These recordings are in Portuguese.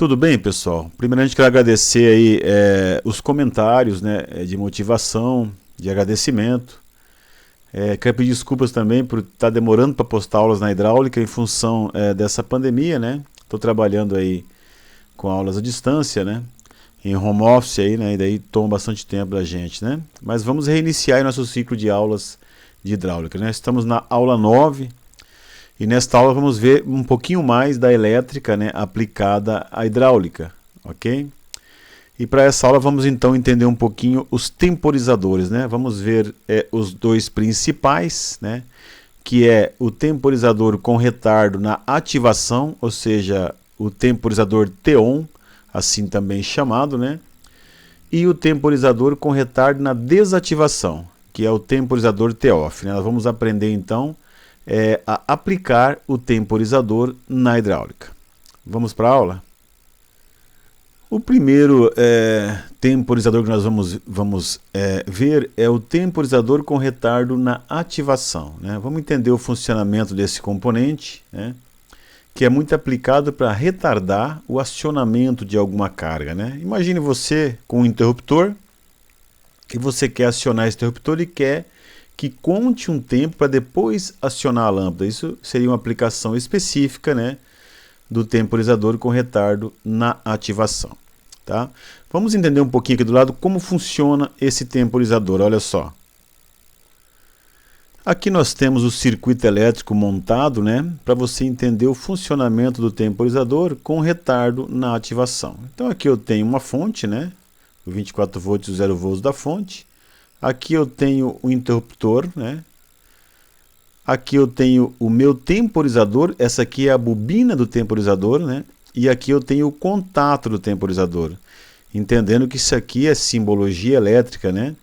Tudo bem, pessoal? Primeiramente, quero agradecer aí os comentários, né, de motivação, de agradecimento. Quero pedir desculpas também por estar demorando para postar aulas na hidráulica em função dessa pandemia, né? Estou trabalhando aí com aulas à distância, né? Em home office aí, né? E daí toma bastante tempo da gente, né? Mas vamos reiniciar aí nosso ciclo de aulas de hidráulica, né? Estamos na aula 9. E nesta aula vamos ver um pouquinho mais da elétrica, né, aplicada à hidráulica, ok? E para essa aula vamos então entender um pouquinho os temporizadores, né? Vamos ver os dois principais, né? Que é o temporizador com retardo na ativação, ou seja, o temporizador T-on, assim também chamado, né? E o temporizador com retardo na desativação, que é o temporizador T-off, né? Nós vamos aprender então a aplicar o temporizador na hidráulica. Vamos para a aula? O primeiro temporizador que nós vamos ver é o temporizador com retardo na ativação, né? Vamos entender o funcionamento desse componente, né? Que é muito aplicado para retardar o acionamento de alguma carga, né? Imagine você com um interruptor e você quer acionar esse interruptor e quer que conte um tempo para depois acionar a lâmpada. Isso seria uma aplicação específica, né, do temporizador com retardo na ativação. Tá? Vamos entender um pouquinho aqui do lado como funciona esse temporizador. Olha só. Aqui nós temos o circuito elétrico montado, né, para você entender o funcionamento do temporizador com retardo na ativação. Então aqui eu tenho uma fonte, né, o 24 volts e 0 volts da fonte. Aqui eu tenho o interruptor, né? Aqui eu tenho o meu temporizador, essa aqui é a bobina do temporizador, né? E aqui eu tenho o contato do temporizador. Entendendo que isso aqui é simbologia elétrica, né?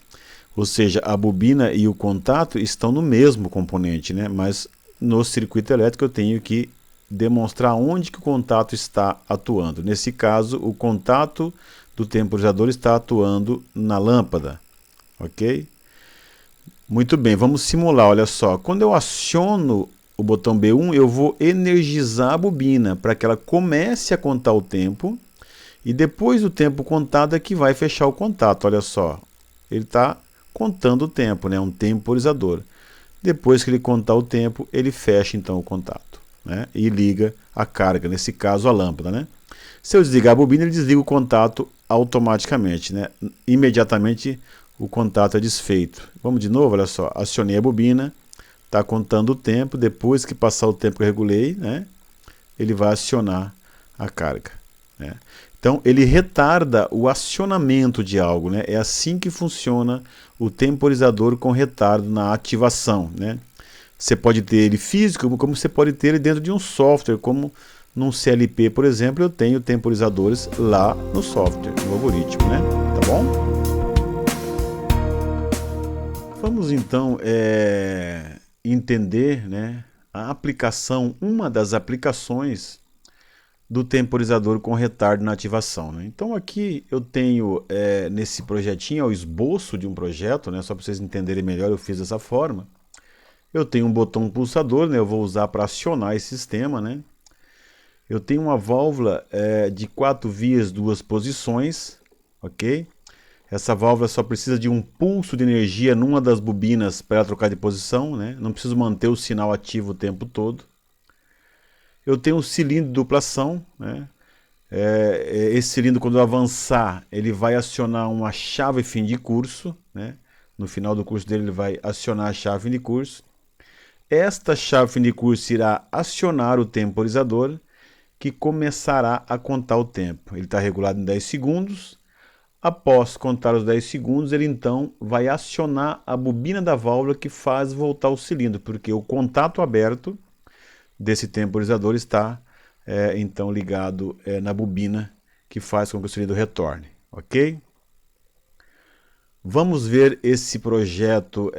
Ou seja, a bobina e o contato estão no mesmo componente, né? Mas no circuito elétrico eu tenho que demonstrar onde que o contato está atuando. Nesse caso, o contato do temporizador está atuando na lâmpada. Ok? Muito bem, vamos simular, olha só. Quando eu aciono o botão B1, eu vou energizar a bobina para que ela comece a contar o tempo e depois do tempo contado é que vai fechar o contato, olha só. Ele está contando o tempo, né? Um temporizador. Depois que ele contar o tempo, ele fecha então o contato, né? E liga a carga, nesse caso a lâmpada, né? Se eu desligar a bobina, ele desliga o contato automaticamente, né? Imediatamente o contato é desfeito. Vamos de novo, olha só, acionei a bobina, está contando o tempo, depois que passar o tempo que eu regulei, né, ele vai acionar a carga, né? Então ele retarda o acionamento de algo, né? É assim que funciona o temporizador com retardo na ativação, né? Você pode ter ele físico, como você pode ter ele dentro de um software, como num CLP, por exemplo, eu tenho temporizadores lá no software, no algoritmo, né? Tá bom? Vamos então entender, né, a aplicação, uma das aplicações do temporizador com retardo na ativação, né? Então aqui eu tenho nesse projetinho, o esboço de um projeto, né, só para vocês entenderem melhor, eu fiz dessa forma. Eu tenho um botão pulsador, né, eu vou usar para acionar esse sistema, né? Eu tenho uma válvula de 4 vias, 2 posições, ok? Essa válvula só precisa de um pulso de energia numa das bobinas para ela trocar de posição, né? Não preciso manter o sinal ativo o tempo todo. Eu tenho um cilindro de duplação, né? Esse cilindro, quando eu avançar, ele vai acionar uma chave fim de curso, né? No final do curso dele, ele vai acionar a chave fim de curso. Esta chave fim de curso irá acionar o temporizador, que começará a contar o tempo. Ele está regulado em 10 segundos. Após contar os 10 segundos, ele então vai acionar a bobina da válvula que faz voltar o cilindro, porque o contato aberto desse temporizador está então ligado na bobina que faz com que o cilindro retorne, ok? Vamos ver esse projeto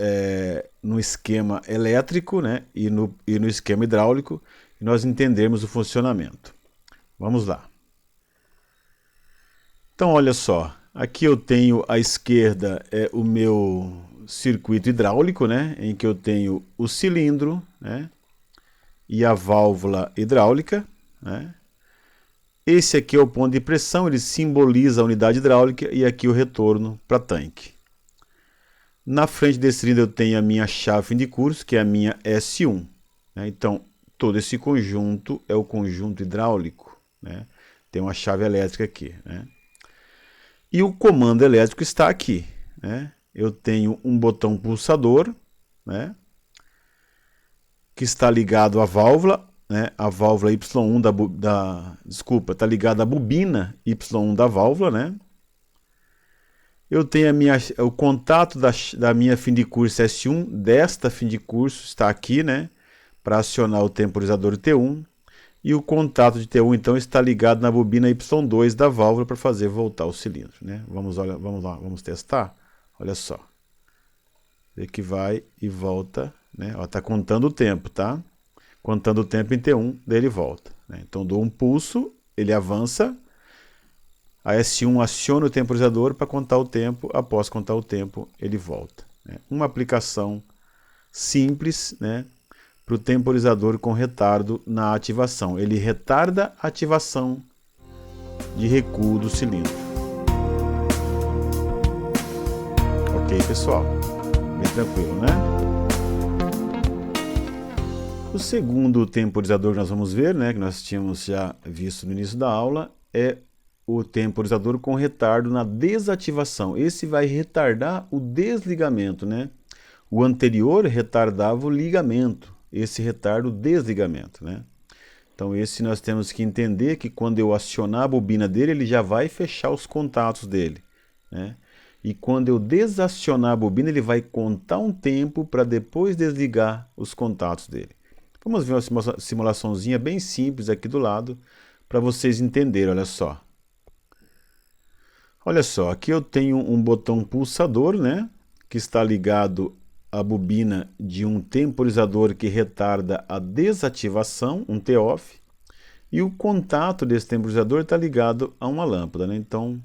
no esquema elétrico, né, e no esquema hidráulico, e nós entendermos o funcionamento. Vamos lá. Então, olha só, aqui eu tenho à esquerda o meu circuito hidráulico, né, em que eu tenho o cilindro, né, e a válvula hidráulica, né. Esse aqui é o ponto de pressão, ele simboliza a unidade hidráulica e aqui o retorno para tanque. Na frente desse cilindro eu tenho a minha chave fim de curso, que é a minha S1. Né? Então, todo esse conjunto é o conjunto hidráulico. Né? Tem uma chave elétrica aqui. Né? E o comando elétrico está aqui. Né? Eu tenho um botão pulsador, né? Que está ligado à válvula, né? A válvula Y1 desculpa, está ligada à bobina Y1 da válvula, né? Eu tenho o contato da minha fim de curso S1, desta fim de curso, está aqui, né? Para acionar o temporizador T1. E o contato de T1, então, está ligado na bobina Y2 da válvula para fazer voltar o cilindro, né? Vamos lá, vamos testar? Olha só. Vê que vai e volta, né? Está contando o tempo, tá? Contando o tempo em T1, daí ele volta. Né? Então, dou um pulso, ele avança. A S1 aciona o temporizador para contar o tempo. Após contar o tempo, ele volta. Né? Uma aplicação simples, né? Para o temporizador com retardo na ativação. Ele retarda a ativação de recuo do cilindro. Ok, pessoal? Bem tranquilo, né? O segundo temporizador que nós vamos ver, né, que nós tínhamos já visto no início da aula, é o temporizador com retardo na desativação. Esse vai retardar o desligamento, né? O anterior retardava o ligamento, esse retarda o desligamento, né? Então esse nós temos que entender que quando eu acionar a bobina dele, ele já vai fechar os contatos dele, né? E quando eu desacionar a bobina, ele vai contar um tempo para depois desligar os contatos dele. Vamos ver uma simulaçãozinha bem simples aqui do lado, para vocês entenderem, olha só. Olha só, aqui eu tenho um botão pulsador, né, que está ligado à bobina de um temporizador que retarda a desativação, um T-off, e o contato desse temporizador está ligado a uma lâmpada, né? Então,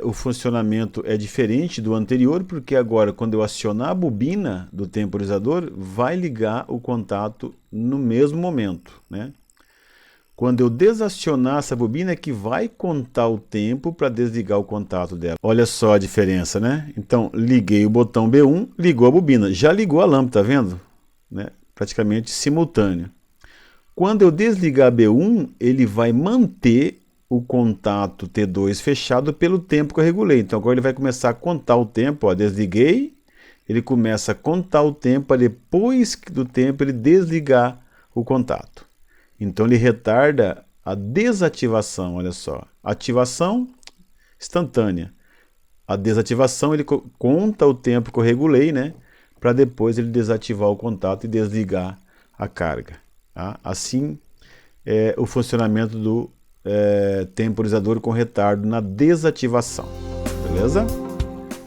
o funcionamento é diferente do anterior, porque agora, quando eu acionar a bobina do temporizador, vai ligar o contato no mesmo momento, né? Quando eu desacionar essa bobina é que vai contar o tempo para desligar o contato dela. Olha só a diferença, né? Então, liguei o botão B1, ligou a bobina. Já ligou a lâmpada, tá vendo? Né? Praticamente simultâneo. Quando eu desligar B1, ele vai manter o contato T2 fechado pelo tempo que eu regulei. Então, agora ele vai começar a contar o tempo. Ó, desliguei, ele começa a contar o tempo para depois do tempo ele desligar o contato. Então ele retarda a desativação, olha só. Ativação instantânea. A desativação ele conta o tempo que eu regulei, né? Para depois ele desativar o contato e desligar a carga. Tá? Assim é o funcionamento do temporizador com retardo na desativação. Beleza?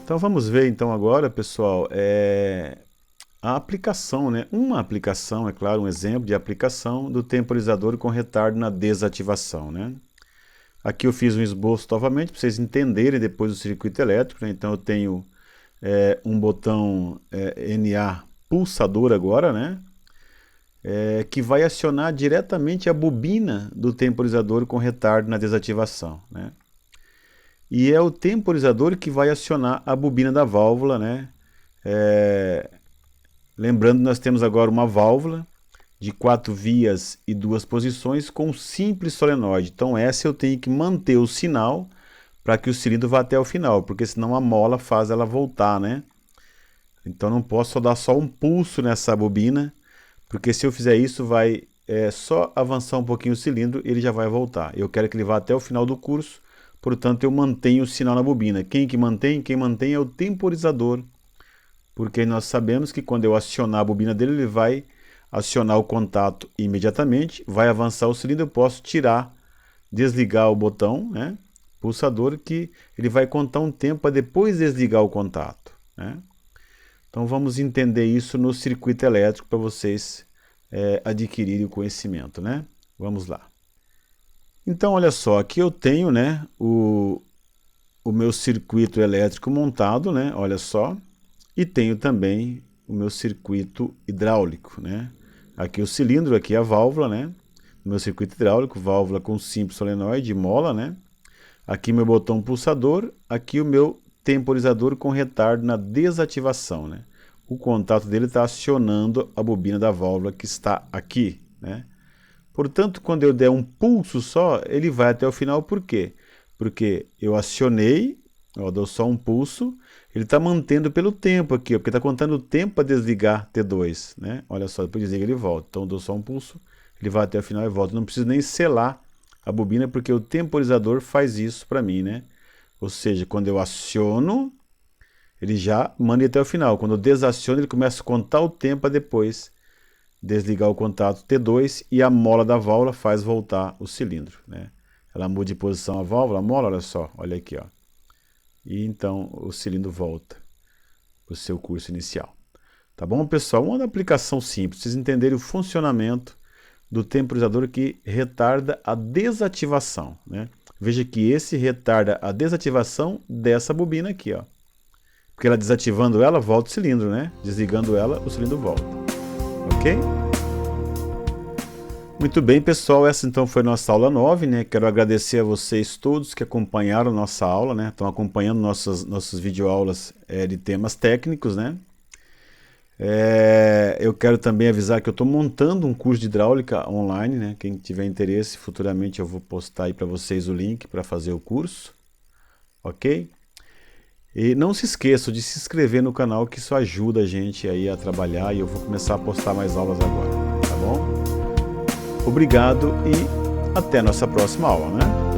Então vamos ver então agora, pessoal, a aplicação, né? Uma aplicação, é claro, um exemplo de aplicação do temporizador com retardo na desativação, né? Aqui eu fiz um esboço novamente para vocês entenderem depois o circuito elétrico, né? Então eu tenho um botão NA pulsador agora, né? Que vai acionar diretamente a bobina do temporizador com retardo na desativação, né? E é o temporizador que vai acionar a bobina da válvula, né? Lembrando, nós temos agora uma válvula de 4 vias e 2 posições com um simples solenoide. Então essa eu tenho que manter o sinal para que o cilindro vá até o final, porque senão a mola faz ela voltar, né? Então não posso só dar só um pulso nessa bobina, porque se eu fizer isso vai só avançar um pouquinho o cilindro e ele já vai voltar. Eu quero que ele vá até o final do curso, portanto eu mantenho o sinal na bobina. Quem mantém? Quem mantém é o temporizador, porque nós sabemos que quando eu acionar a bobina dele, ele vai acionar o contato imediatamente, vai avançar o cilindro, eu posso tirar, desligar o botão, né, pulsador, que ele vai contar um tempo para depois desligar o contato, né? Então vamos entender isso no circuito elétrico para vocês adquirirem o conhecimento, né? Vamos lá. Então olha só, aqui eu tenho, né, o meu circuito elétrico montado, né, olha só. E tenho também o meu circuito hidráulico, né? Aqui o cilindro, aqui a válvula, né? no meu circuito hidráulico, válvula com simples solenoide, mola, né? Aqui meu botão pulsador, aqui o meu temporizador com retardo na desativação, né? O contato dele está acionando a bobina da válvula que está aqui, né? Portanto, quando eu der um pulso só, ele vai até o final. Por quê? Porque eu acionei, ó, dou só um pulso, ele está mantendo pelo tempo aqui, ó, porque está contando o tempo para desligar T2, né? Olha só, depois desliga ele volta. Então eu dou só um pulso, ele vai até o final e volta. Não preciso nem selar a bobina, porque o temporizador faz isso para mim, né? Ou seja, quando eu aciono, ele já manda até o final. Quando eu desaciono, ele começa a contar o tempo para depois desligar o contato T2 e a mola da válvula faz voltar o cilindro, né? Ela muda de posição a válvula, a mola, olha só, olha aqui, ó. E então o cilindro volta para o seu curso inicial. Tá bom, pessoal? Uma aplicação simples, vocês entenderem o funcionamento do temporizador que retarda a desativação, né? Veja que esse retarda a desativação dessa bobina aqui, ó. Porque ela desativando ela, volta o cilindro, né? Desligando ela, o cilindro volta. Ok? Muito bem, pessoal, essa então foi nossa aula 9, né? Quero agradecer a vocês todos que acompanharam nossa aula, né? Estão acompanhando nossas videoaulas de temas técnicos, né? Eu quero também avisar que eu estou montando um curso de hidráulica online, né? Quem tiver interesse, futuramente eu vou postar aí para vocês o link para fazer o curso, ok? E não se esqueçam de se inscrever no canal, que isso ajuda a gente aí a trabalhar, e eu vou começar a postar mais aulas agora, tá bom? Obrigado e até a nossa próxima aula, né?